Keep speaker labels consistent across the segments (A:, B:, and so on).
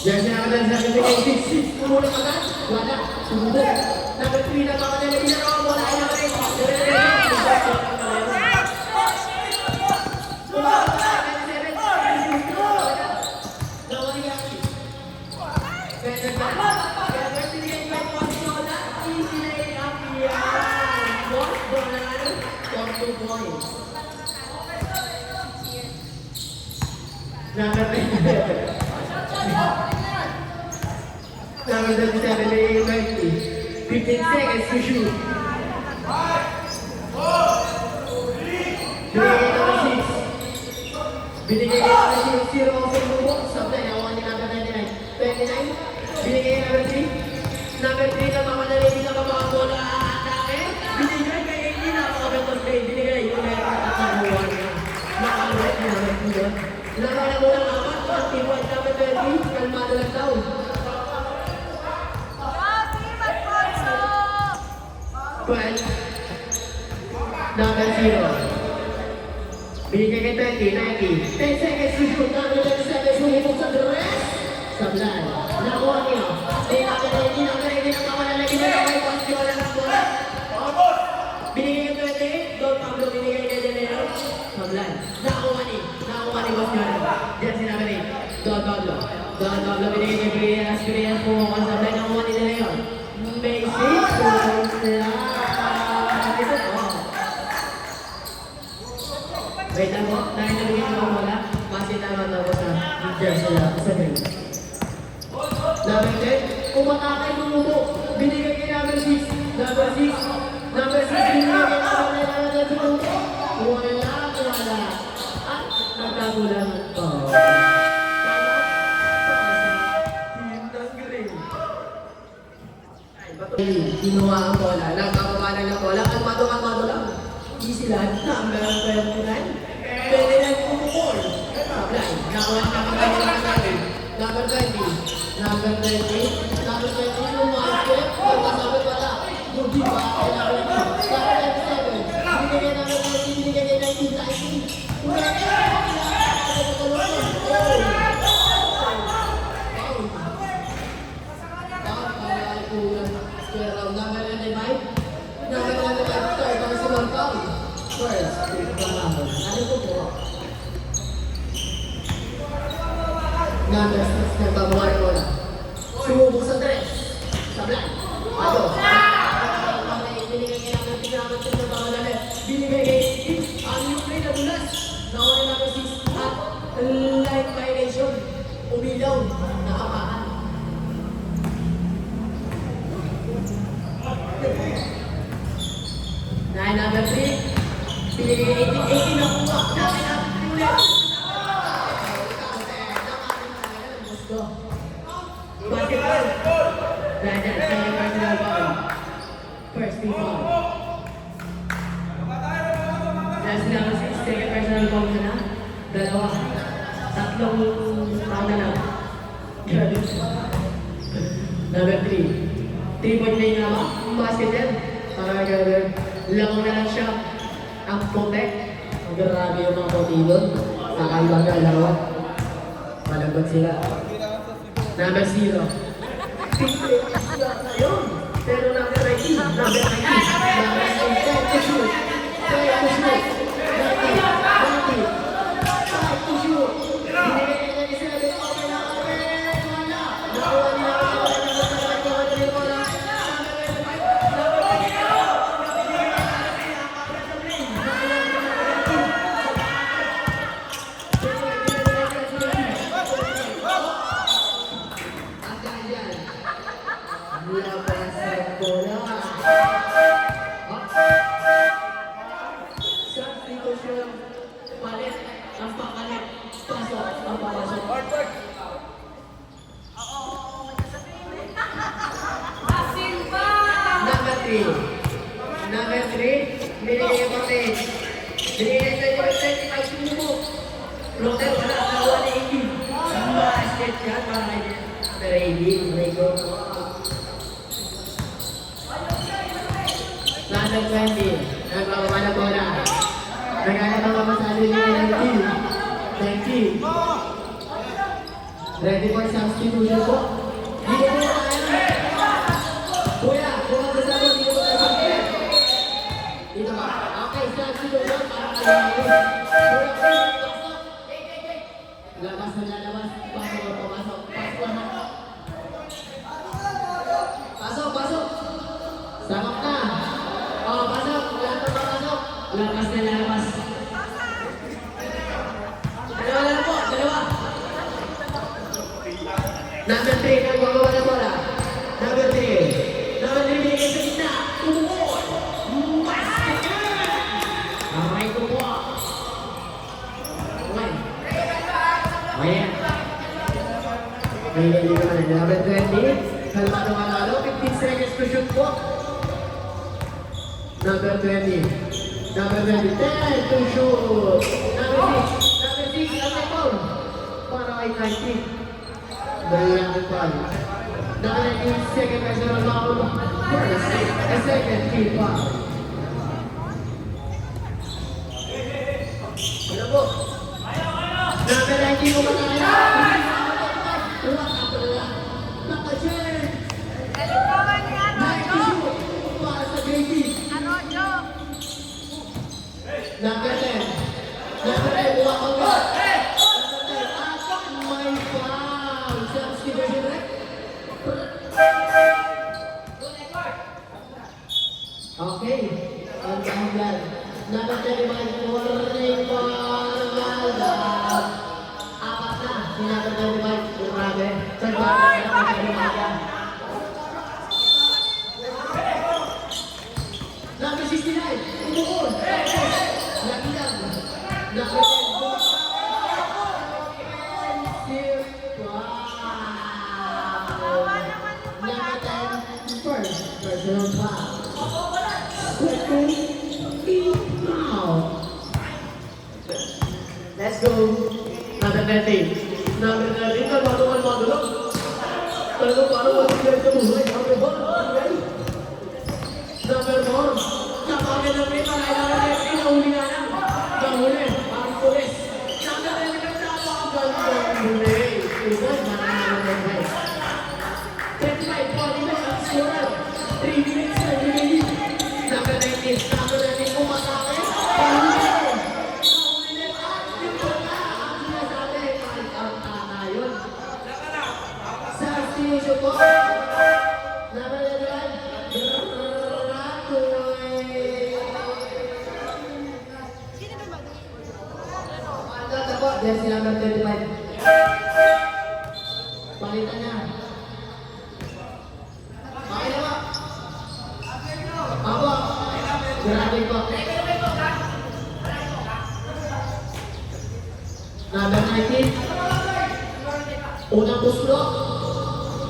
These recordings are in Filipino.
A: Yan sinakalan sa akin ng 6-6. Tumulong agad. Wala. Sumubok. Number 3 na baka nila ginagawa mo. Wala na rin. Number 37, 15 seconds to shoot. Binigay number 6. Binigay number 0 sa bubok. Sabay, nakuha ni number 29. 29. Binigay number 3. Number 3 na mamadali din ang mga bola. Binigay kay 18 na makabentong play. Binigay yung meron at nakakuha niya. Nakakuha niya number 2 doon. Nakakuha na muna ng 4. Ang team white number 30. Kalmado lang daw. 12. Number 0. Binigay kay 20, 10 seconds to shoot. Number 37, sumibok sa dress. Sablay. Nakuha niya. Number 18, number 18 ang mamalalagin na lang. Pagkiola ng bola. Binigay kay 28. Don Pablo binigay kay Denero. Sablay. Nakuha ni Pagkiola. Diyan si number 8. Don Pablo. Don Pablo binigay kay Prias. Prias pumukan. Sablay. Nakuha ni Denero. May 6 points lang. Wait lang po, dahil nalagyan ko wala, kasi naman ako sa jersey lang, sa ring. Number 10, kung matakay bumubo, binigay kay number 6. Number 6, binigay kay number 11 bumubo. Wala. At nagkagulan po. Kinuha ang bola, nagkakabalan ng bola, kalmado lang. Easy lang, number 29. Pwede lang pumukol. Apply. Nakuha natin. Number 20. Number 20. Number 20. Lumasip. Pagkasabit wala. Hindi ba? Number 27. Binigay number 20. Binigay kay 19. Number 25. Number 25. Start ang simang foul. First, ano po po? Number 6 na babawarin mo na. Sumubok sa dress. Sablay. Ano? Binigay kay number 6 number 6 na babawarin. Binigay kay 8. Ang yung play na bulas. Nakuha ni number 6 at light violation. Umilaw. Nakapakan. Dahil number 3. Binigay 18 na kuha. Namin ang ulit. Basketball. Dahil second personal foul. First team foul. Dahil sila kasi second personal foul na na. Dalawa. Tatlong foul na lang. Number 3. 3-point lane na ba? Basketball. Para gagawin. Lang na lang siya. Ang protect, ang grabe yung mga puti doon. Kakaibang dalawa. Malagot sila. Number 0. Yun. Pero number 19. Number 19. Number 19. To shoot. To shoot. 19. 19. 5 to shoot. Binigay niya ni Sinabi. Okay na kami. Wala. Nakuha niya. Number 3, binigay yung kapit. Binigay yung 25 sumubok. Floater, wala ang kawa ni Iggy. Basket yan, para kay Number 18, may go. Number 20, nagbababa na bola. Nagkakababa masali niya ng team. 20. Ready for substitution po? Dito po tayo. Kuya, bukas na sa dito po tayo. Dito ba? Okay, substitution. Kuya, labas na lalabas. Pasok o pumasok. Pasok na. Pasok, pasok. Samap na. Oh, pasok. Lahat na pasok. Labas na lalabas. Dalawa lang po. Dalawa. Number 3, nagwagawa na bola. Number 3. Number 3, binigay sa gitna. Tumukod. Basket! Aray ko po. Okay. Ayan. May hindi ka na. Number 20. Kalmado-kalmado. 15 seconds to shoot po. Number 20. Number 20. 10 to shoot. Number 6. Number 6. Number 4. Para kay 19. Very rapid ball. Now 19 second personal foul. First, a second team foul. Ano po? Number 19 umataya. Naka-chair. Nice to shoot. Para sa JP. Number 10. Number 10, buwak ang ball. Okay, ang kahaplan. Napagdali ba yung warning pangalala? Apat na, sinapagdali ba yung grabe? Sagbaga na pagdali ba yan? Number 69, umukon. Lagi lang. Number 10, first personal foul. Let's go. Number 13. Number 13 kan baru dulu. Kalau baru dia mulai number 4. Number 4. Siapa yang lebih parah ini ulian. Bangunin, Marcus. Number 11 siapa bangunin. Itu mana number 5. 25 point scorer. 3 minutes lagi. Number 19. Number 19 umatake. Dia silakan 35. Palitannya. Pakai apa? Apa? Berani kok. Number 19. Unang puslo.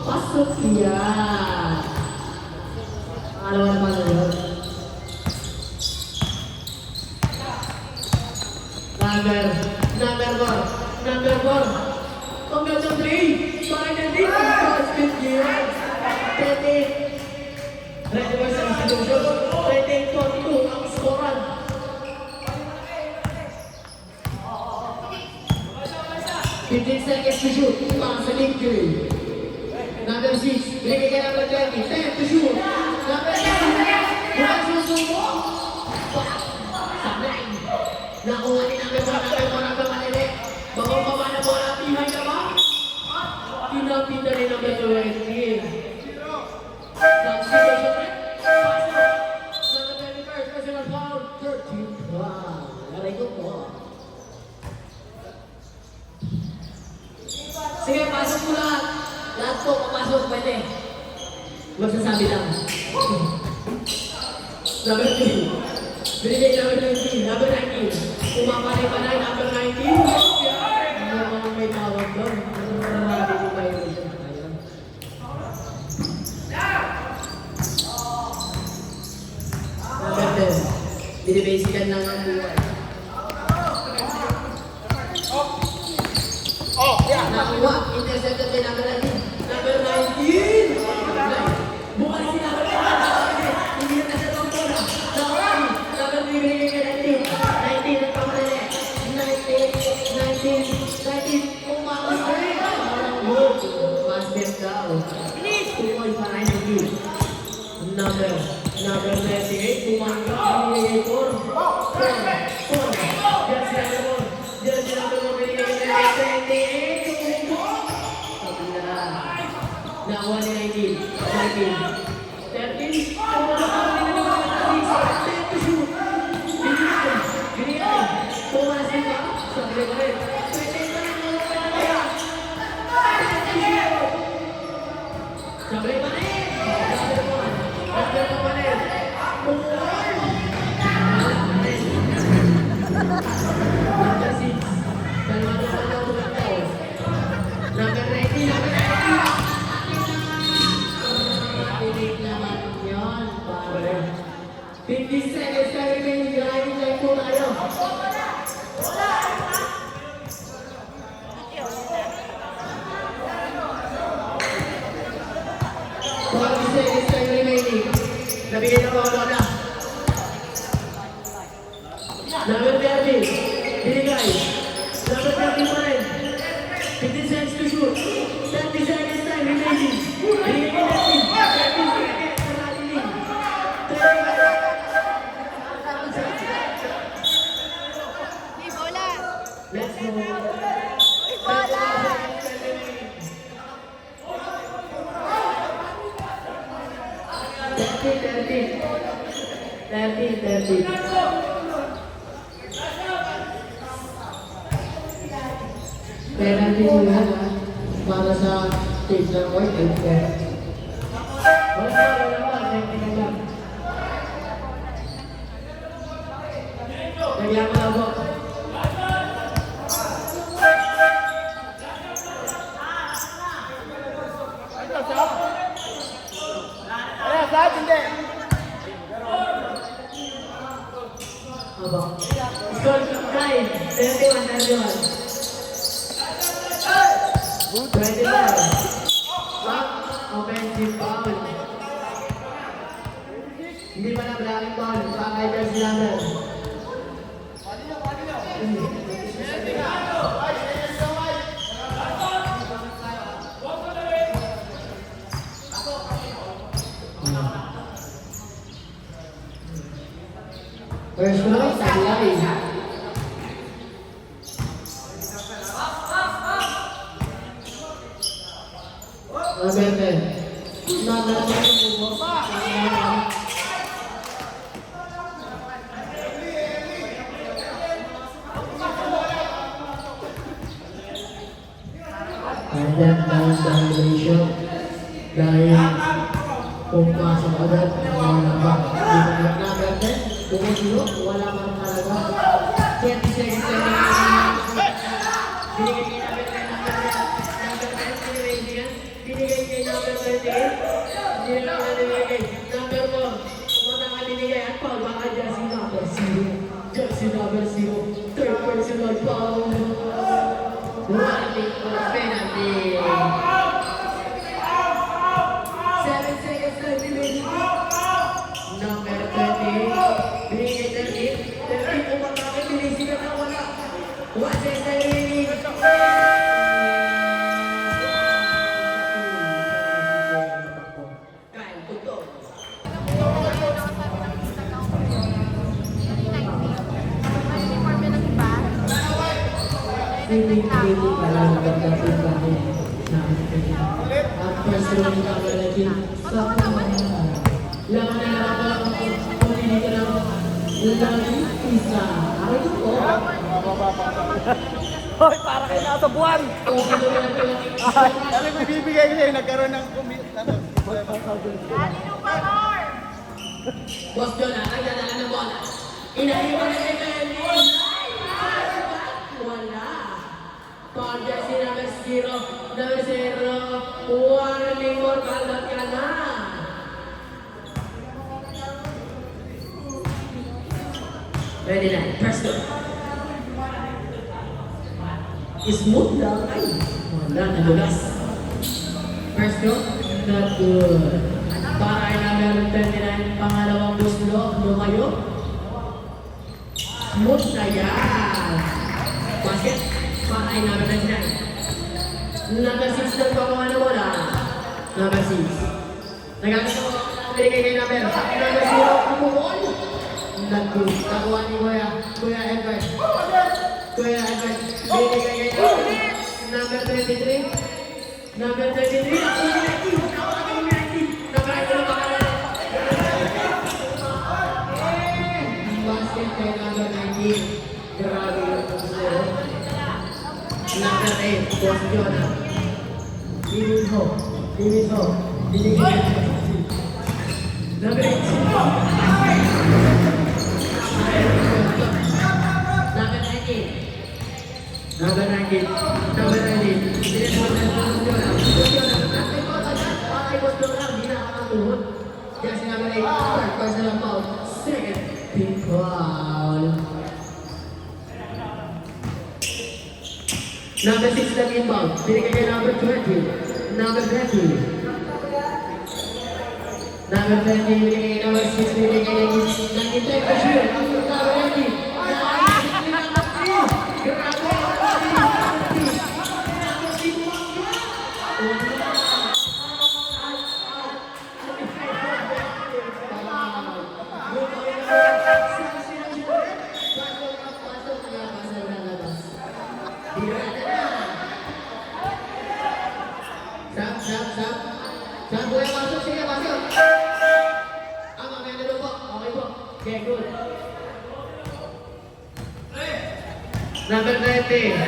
A: Pasok ya. Ano naman yun? Number 4. Number 3. Finally, basket game. 30. Ready for substitution. 30-42 ang skoran. Fifteen seconds to shoot. Para sa victory. Number 6. Binigay ka number 20. 10 to shoot. Number 10. Bukan susubo. Sablay. Nakuha ni number 1. Malili. Bawang-bawa na bola. Behind ka ba? Pinapita ni number 20. Substitution. Number 21st. Personal foul. 13. Wow. Aray ko po. Sige, pasok mo lahat. Lahat po, papasok, pwede. Magsasabi lang. Number 3. Binigay number 19. Number 19. Umapanay-panay, number 19. Ano mga may tawag doon? Ano mga marami ko kayo rin. Number 10. Binibasikan lang ang buhay. Nakuha, intercepted kay number 19. Number 19! Bukan si number 19. Hindi na sa itong bola. Nakuha, number 3 binigay kay 19. 19 ang pamarili. 19. Umakas na rin. Number 28, kumangka, binigay 4. Jersey number 4, binigay 28, kabila. Nakuha ni 19, 13, binigay, pumasok ka, sabi ko rin. Sabi pa rin! Sabi pa rin! Number 6. Kalmado pa na ulit daw. Number 19. Number 19. Tinig naman yun. 50 seconds na remaining. Driving time po tayo. 40 seconds time remaining. Nabigay na po ako na. Number 30. Binigay. Number 30 pa rin. 15 seconds to shoot. 30 seconds time remaining. Binigay ko na rin. 30 seconds. Naratinig. 30. Let's go. Penalty po yan para sa team ng White and Fair. Wala naman, technical lang. Nagyan mo na po. Score 31. 25. Offensive foul. Hindi pa na blocking foul. Pakay jersey number. First round, Saglay. Number 10. Number 10. And then down celebration. Dahil pumasok agad, wala ba? Number 10. Bumulilo, wala pa rin talaga. 20 seconds na binigay kay number 10, number 10, binigay kay number 28, hindi lang na binigay. Number 4, muna ka binigay at foul, baka jersey number 0. Jersey number 0, third personal foul. Warning for penalty. 7 seconds na binigay. Number 30, binigay 13, umatake, binisikat na wala. 1 second na remaining. Kyle, tutok. Feeling pa lang nagkakapit kami sa akin. At first round na malagin sa pangalaman. Laman na lang ako, pumili ka lang lagi isa. Ako ito po.
B: Hoy, para kayo nasa buwan! Dali may bibigay ko sa'yo, nagkaroon ng ano?
A: Boss John, nagdadala ng bola. Inahiwan na kay Benny. Wala. Foul jersey number 0. Number 0. Warning for kaldat ka na. Ready na. First go. Smooth lang. Ay, wala. Nagulas. First go. Not good. Para ay number 29. Pangalawang buslo. Lumayo. Smooth na yan. Basket. Para ay number 29. Number 6 na pagawa na bola. Number 6. Nagagano ko binigay kay number 0, kumukol. Nakuha ni Kuya Edward. Kuya Edward, binigay kay number 23. Number 23, ako na Nike. Number 19 na pangalan. Basket kay number 19. Grabe yung puso. Number 8, Boss Jonah. Liminho. Binigay kay number 8. Number 19. Number 19. Number 19. Binigay mo na Boss Jonah. Boss Jonah, nakay ko agad. Pakay Boss Jonah, hindi na nakakamuhot. Kaya si number 8, personal foul. Second team foul. Number 6 na inbound. Binigay kay number 20. Number 20. Number 20, binigay kay number 6. Binigay kay 93 pa siya. Number 20. Saan po yung masuk? Sige, masuk. May ano po? Okay po. Okay, good. Number 20.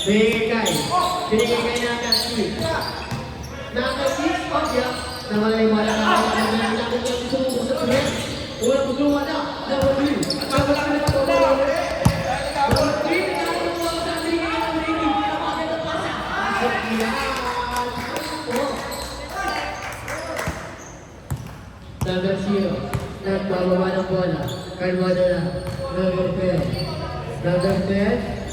A: Binigay kay number 6. Number 6, Pagya. Namalay mo lang ako. Number 6, sumubok sa tuloy. Ulang pagluwa na. Number 3. Pagluwa na ito. Number 3, nakakuha sa binigay kay number 18. Pinapakit ang pasa. Number 0, nagbababa ng bola. Kalmado na. Number 10. Number 10.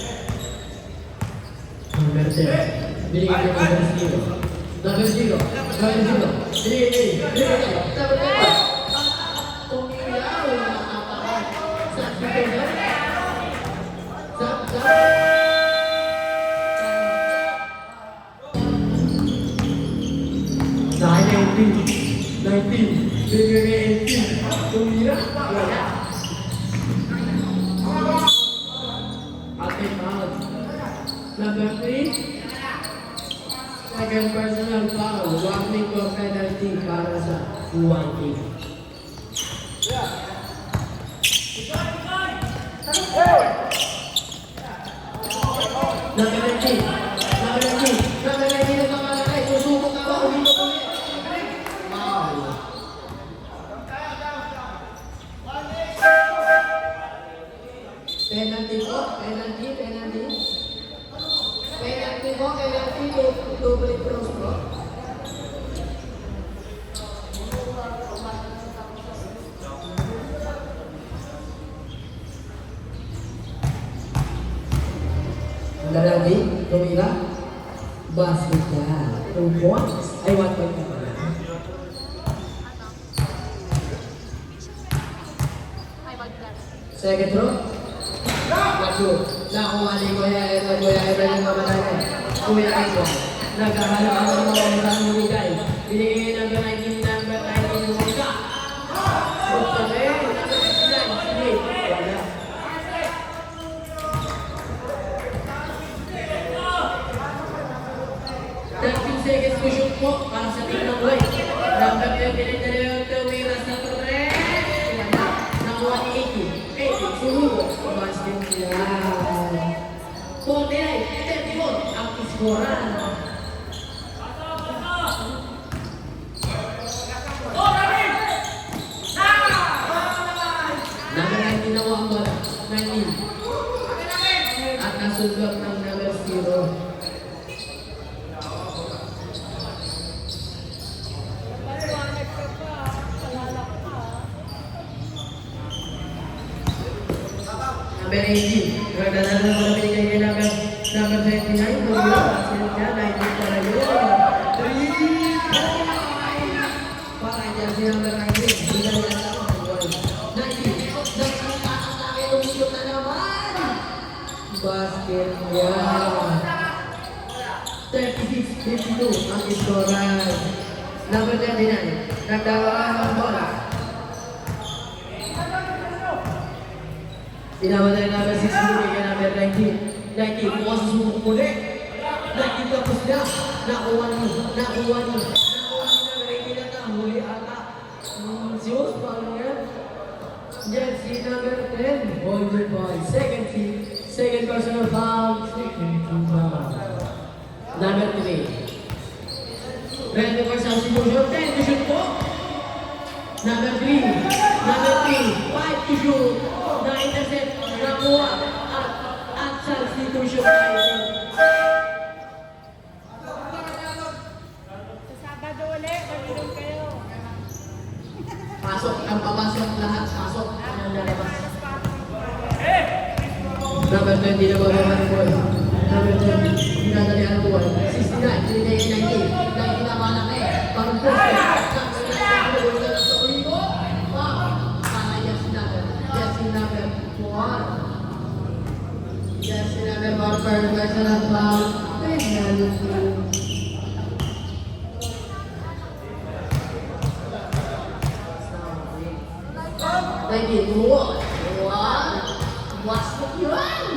A: Number 10. Binigay kay number 0. Number 0. Binigay. Number 10. Umilaw. Nakakapat. Sabi ko na. Dahil 19. Binigay 18. Tumira. Wala. Atin out. Number 3. Second personal foul. Warning ko penalty para sa 1 team. Number 19. Number 19 ang pangalakay. Susubok na ba? Ulit ko ulit. Wow. Penalty po. Penalty po. Double cross po. Lalagi, tumira. Basket na. 2 points. Ay, 1 point na pala. Second row. Nakuha ni Kuya Edward yung mamatay. Kuya Edward. Nagkahanap ang mga mga bumigay. Binigay ng 19 number 19 yung isa. Okay. Number 69. Sige. Wala. Seconds to shoot po para sa team ng White. Number 29 na yung tumira sa tres. Wala. Nakuha ni 80. Surugo. Basket niya. 49, 34 ang iskoran. Number 19 nakuha ang bola. 19. At nasugap ng number 0. Number 18. Nagdadala na mga binigay kay number 29. Tumira. Basket niya. 19 para yun. 3. Para dyan si number 19. Hindi na nila lang ang goal. 19. Umigot na naman. Basket niya. 36-52 ang iskoran. Number 39. Nagdawaan ng bola. Inamatay number 6 kay number 19. 19, bukas susubok muli. 19 tapos na. Nakuha ni number 18 na huli ata. Zeus, paano yan? Yan, si number 10. Holder ball. Second team. Second personal foul. Second team foul. Number 3. Ready for substitution. 10 to shoot po. Number 3. Number 3. 5 to shoot. Na-intercept. Nakuha. At substitution.
C: Sabado ulit, mag-inom kayo.
A: Pasok. Ang papasok lahat. Pasok. Ang lalabas. Number 20 na ball naman po. Number 20. Dinadali ang ball. 69. Dinadali 90. 90 na malaki. Parang poste. Sa uligo. Wow. Para yes number. Yes number 4. Yes number 4. First personal foul. Penalty. Thank you. Wow. Wasok yun!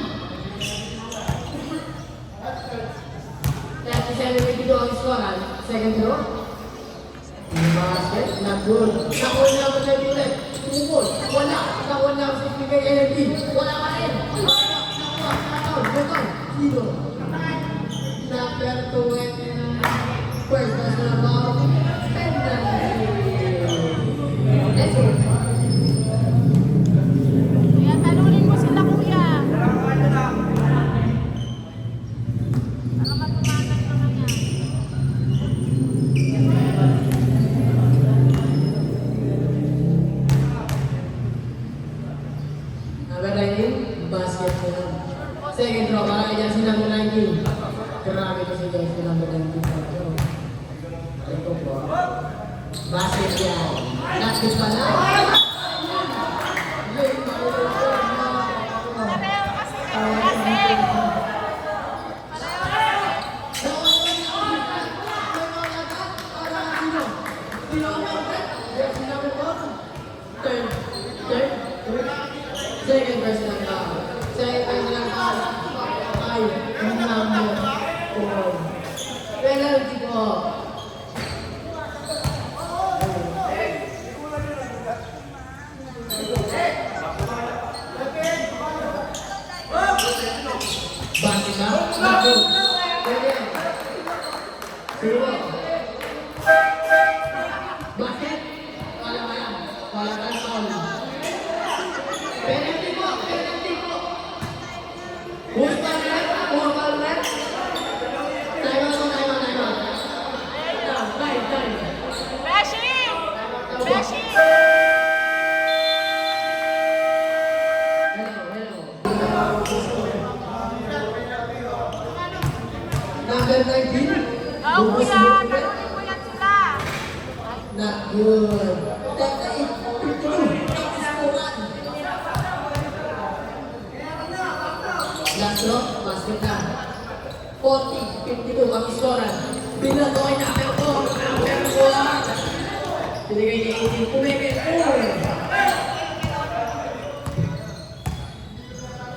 A: 37-52 ang scorean. Second throw. Basket. Not good. Nakuha na ako sa ulit. Tumukol. Wala. Nakuha na ako sa ibigay LMP. Wala ka rin. Nakuha. Sino? Number 20. First personal foul. Penalty. Let's go.
C: Kaya talunin mo sila kuya. Para matumagan naman yan.
A: Number 19, basket po lang. Second throw, para kay Jersey number 19. Grabe ko si Jersey number 19. Ito po. Basket yan. Basket pa lang.
C: Pareho kasi kayo kasi. Pareho kasi.
A: Second person ang tao. Second person ang tao. Ay, number 4. Penalty po. Basket na? Naku. Pwede. Sino? Basket? Wala ka yan. Wala ka yan, Paul. Penalty po! Penalty po! Who's pa rin? Who's pa rin? Time out, time out, time out. Time.
C: Beshi! Beshi!
A: Number 19.
C: Oo kuya, talunin mo yan sila.
A: Not good. Last row, basket na. 40-52 kami scorean. Binato ay number 4. Number 4. Binigay niya 18. Pumipit.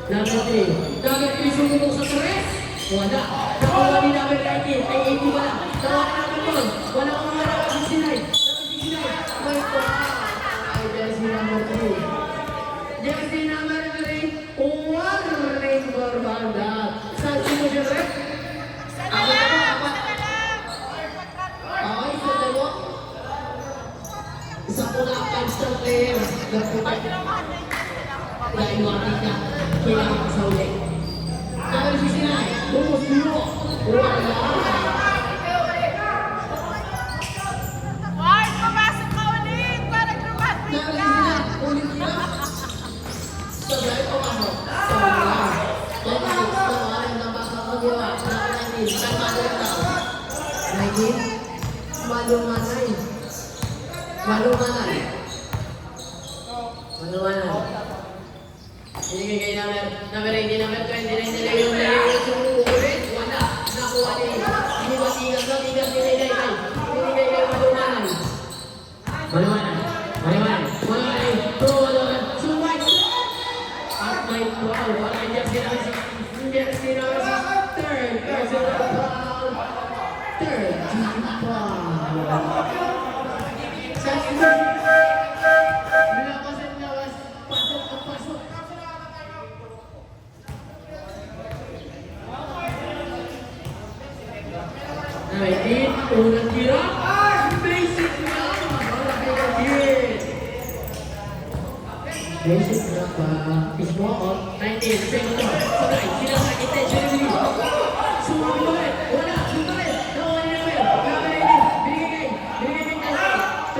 A: Number 3. Number 3 sumubok sa 3. Wala. Nakuha ni number 19. Ay 80 wala. Nakuha ni number 1. Wala kong wala. 69. Number 69. May po. Ay jersey number 3. Jersey number 3. One rainbow banda. Saan sino siya rin? Ako na po. Okay, sa dalawa. Isa po na 5-star player. Nagpupat. Dahil wakit na. Kailangan ka sa ulit. Number 69. Bumus dito. Wala.
C: Ward, pumasok ka ulit para graduate
A: Number
C: ka.
A: 69. Ulit niya. Sabay po ako. Sabay. Kaya gusto ko ay napakapagawa. Number 19. Kalmado lang daw. 19. Malumanay. Malumanay. Binigay kay number 18, number 29, nilagay yung ulit. Wala. Nakuha ni Tigas, binigay kay Malumana. jersey number 6, third personal foul. Third team foul. Sa sunod, lakas at lakas, pasok ang pasok. Naitin, unang tira. Basic lang. Malaki na din. Basic lang ba? Mismo on. 19, second one. Sabay, sinasakit tayo siya rin. Sumuli ulit. Wala, sumuli. Nakuha ni Noel. Grabe na yun. Binigay kay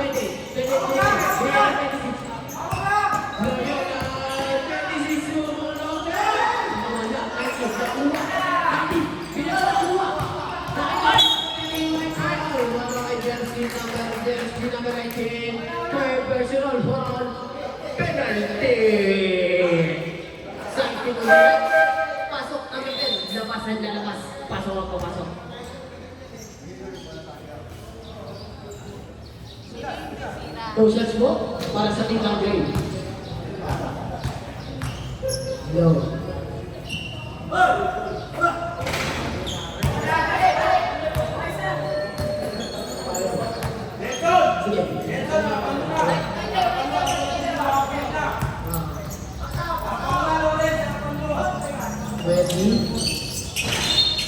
A: 20. 20. 26. Lagyan na 26. Sumunod. Wala. 19. Nakuha. 19. Pinakuha. Jersey number 19, third personal foul, penalty. Sakti ko yan. Pasok ang itin. Labasan na labas. Pasok ako, pasok. Two shots mo para sa team Grade. Yo. Sige. Ready?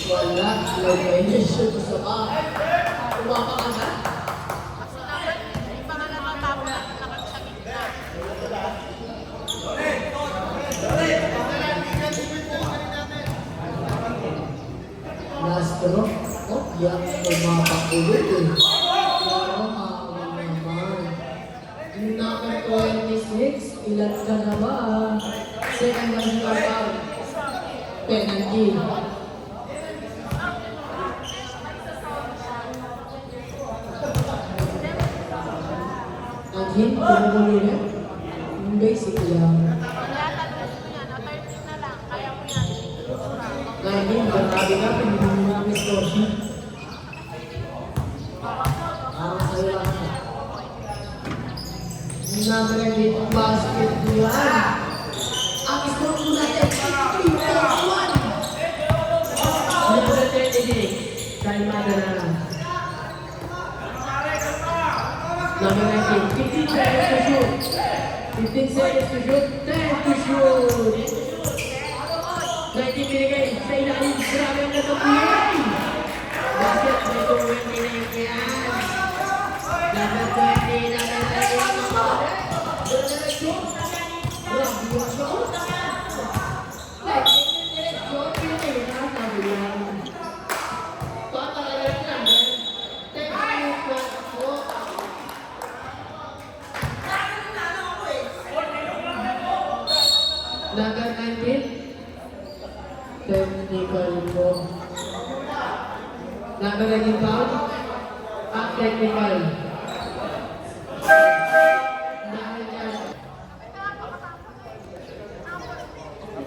A: Wala. Lagay niya siya gusto ka. Umapa ka na?
C: Yung mga nakatapos na nakatapos sa gitna.
A: Last draw. Oh, yan. Umapakulit eh. Pero naman. Number 26. Ilan ka na ba? Second national foul. Penalty. Ang hint, tumulo na. Basic lang.
C: Kaya tanong mo yan, 13 na lang. Kaya mo yan.
A: Ngayon, grabe ka, pinipin mo namin score. Sa'yo lang. Number 8 basket ko yan. Ang score ko natin, 15-1. Number 26, Kalmada na lang. Number 19, 15 seconds to shoot. 15 seconds to shoot, 10 to shoot. 19 binigay sa ilalim, grabe ang natapuyan. Basket, may 20 na yung yan. Number 20, number 20. Doon na shoot. Grabe yung shoot. Like, shoot, pinagay na, sabi lang. Papalalag lang, eh. Take a look, shoot. Number 19. Technical mo. Number 19 foul. Technical. Dahil yan.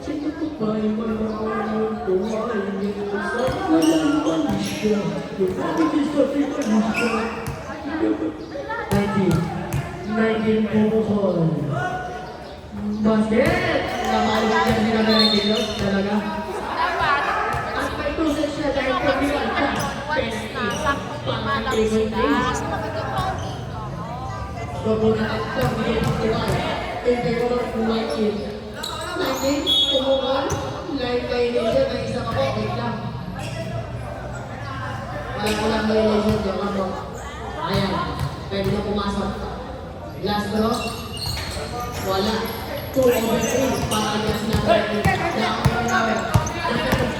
A: Sino ko ba yung manakaw kumain nito sa kalaban siya? Lumabit sa kalaban siya. 19 bumukol. Basket! Nakalik yan sila na nagdilo. Talaga.
C: Dapat,
A: At may tusok siya dahil kabilang ka.
C: once na, sakto lima lang sila. So, makikipag.
A: Babunan at ito, hindi festival. In favor of 19. 19, tumukol. Live violation ng isang ako. Wait lang. Walang violation. Diyan ka po. Ayan. Pwede na pumasok. Last draw. Wala. 2 over 3. Para niya sinabi. Nakakawin.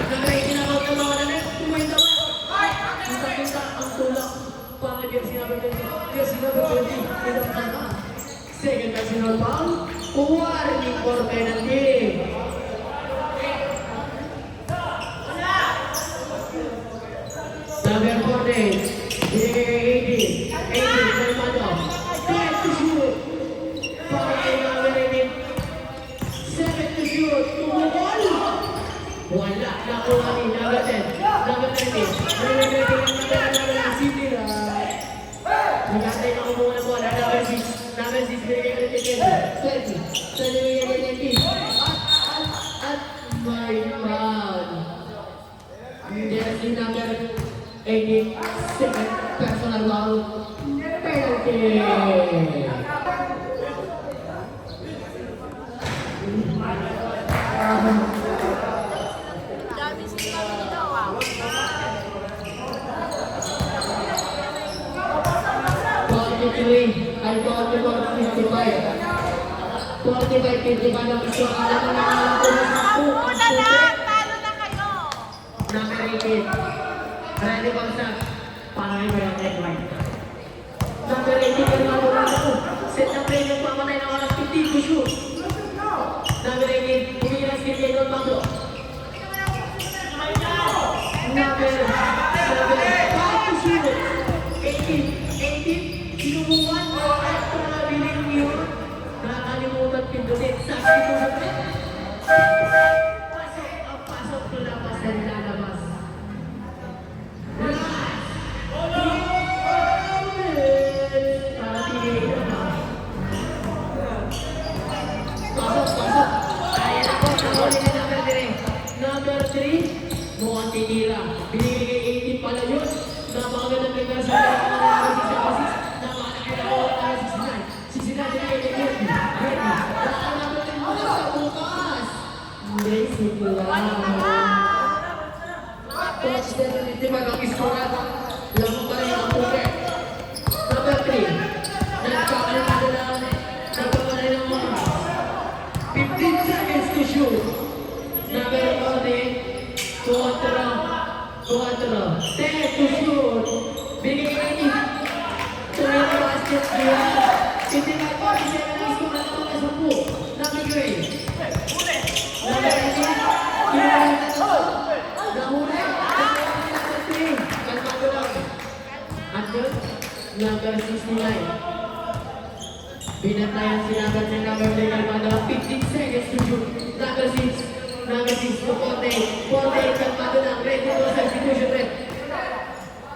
A: Nag-ready na ako ng mga namin. Tumayin ka ba? Kita ang tulak. Para niya sinabi. Niya sinabi 20. Pinagkata. Second national foul. Warning for penalty. Number 14. Binigay 18. 18. Kalmado. 10 to shoot. Para kay number 18. 7 to shoot. Tumukol. Wala. Nakuha ni number 10. Number 13. Number 13. Number City na. Nagkatay na kumuha ng bola. Number 6. Number 6. Binigay ulit ni 20. 20 binigay ulit ni 20. At may foul. si number 18, second personal foul, penalty.
C: Dami sila nila, wow.
A: 43, ay 44, 55. 45, 55 ang gusto. Alam mo na alam ko na sa
C: Una lang, talo na kayo.
A: number 18. Ready bang sa pangalan mo yung red white. Number 18, ang mga ko. Set na play ng pamatay ng oras 15 to shoot. Number 18, bumigyan ng skill ng Magdo. Number 5 to shoot. 18, sinubukan at pangabiling yun. Nakakalimutan pindutin. Sabi ko sa play. Pasok ang pasok to labas na nilalabas. Number 3, mukhang tinira. Binigay kay 18 pala yun. Napakagandang bigla sa namalaki na ako ang 69. 69 binigay kay 20. Nakakalaban mo sa bukas. Hindi, simple lang. Coach Dennis mag-iskoran. Lamang pa rin ang puke. Number 3, nagkakalimutan lang. Nagkakalimutan lang mo. 15 seconds to shoot. Number 14, 4, 10 to shoot. Binigay kay 18. Tuloy ang basket niya. 55-47 ang iskoran ng mga 10. Number 3. Number 18, nahuli. Number 3, kalmado lang. At yun, number 69. Binatayan si number 10, number 3, kalmado lang. 15 seconds to shoot. Number 6 to 48. 48, kalmado lang. Ready to substitution red.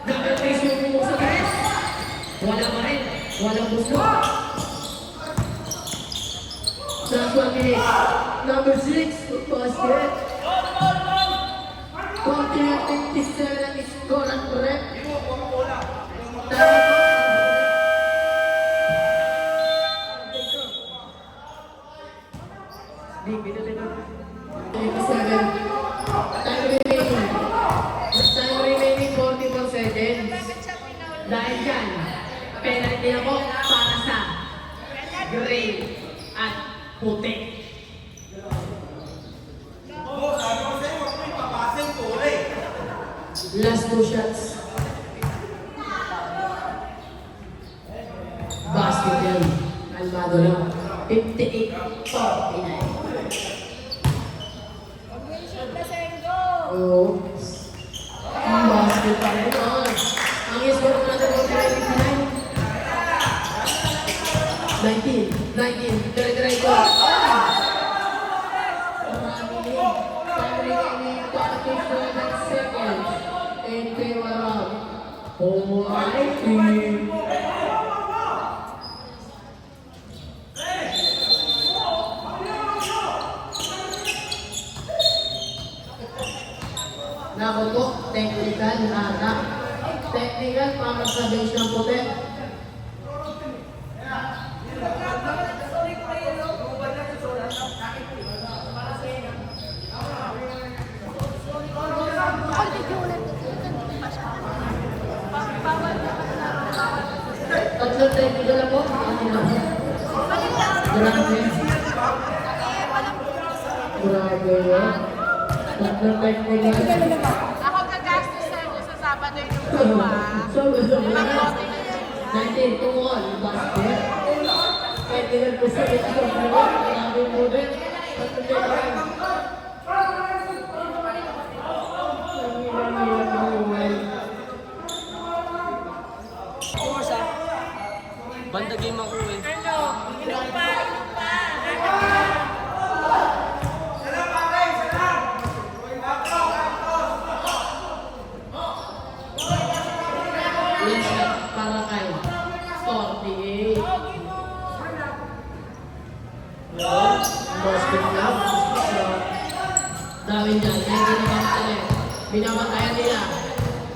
A: Number 3, sumumo sa press. Wala pa rin. Walang gusto. Last 1 minute. Number 6, basket. 48-57 ang score ang correct. Time remaining 44 seconds. Dahil dyan, penalty na po para sa gray at puti. Last 2 shots. Basket yan. Kalmado lang. 58-49. Oo. Ang basket pa rin. Ang score natin po 19. 19. Dire-dire ito. Time remaining 47 seconds. In favor of Hawaii team. Nako po, technical na. Technical para sa base ng puti. Tatlong technical na po. Grabe. Tatlong technical.
C: Ako gagastos sa inyo sa Sabado yung dalawa.
A: So, 19 to 1, basket. Technical po sa ito. Grabe mo din. Tatlong technical.
B: Banda game ako eh.
A: Last shot para kay 48. Basket lang. Dawin dyan. Kaya hindi naman binabatayan nila.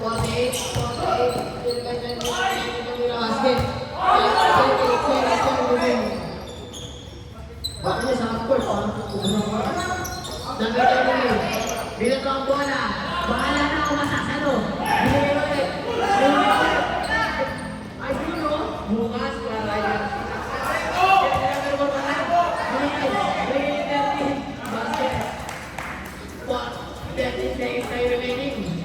A: 48, 48, basket. 28 seconds lang remaining. Baka niya sa half-court, ha? Number 28. Bilang ang bola. Bahala na ako masasalo. Binigay ulit. Ay, sino? Bukas para yan. Basket. 30 seconds tayo remaining.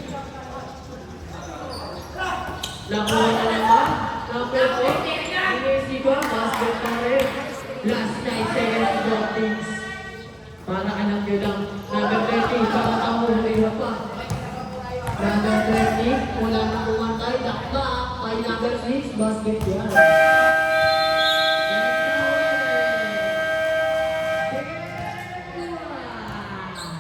A: Nakuha na naman. Number 4. Inisipa. Basket pa rin. Last 9 seconds to go, things. Para alam nyo lang. Number 30. Para ako humiwa pa. Number 30. Wala na kumantay. Dakta. Kay number 6. Basket yan.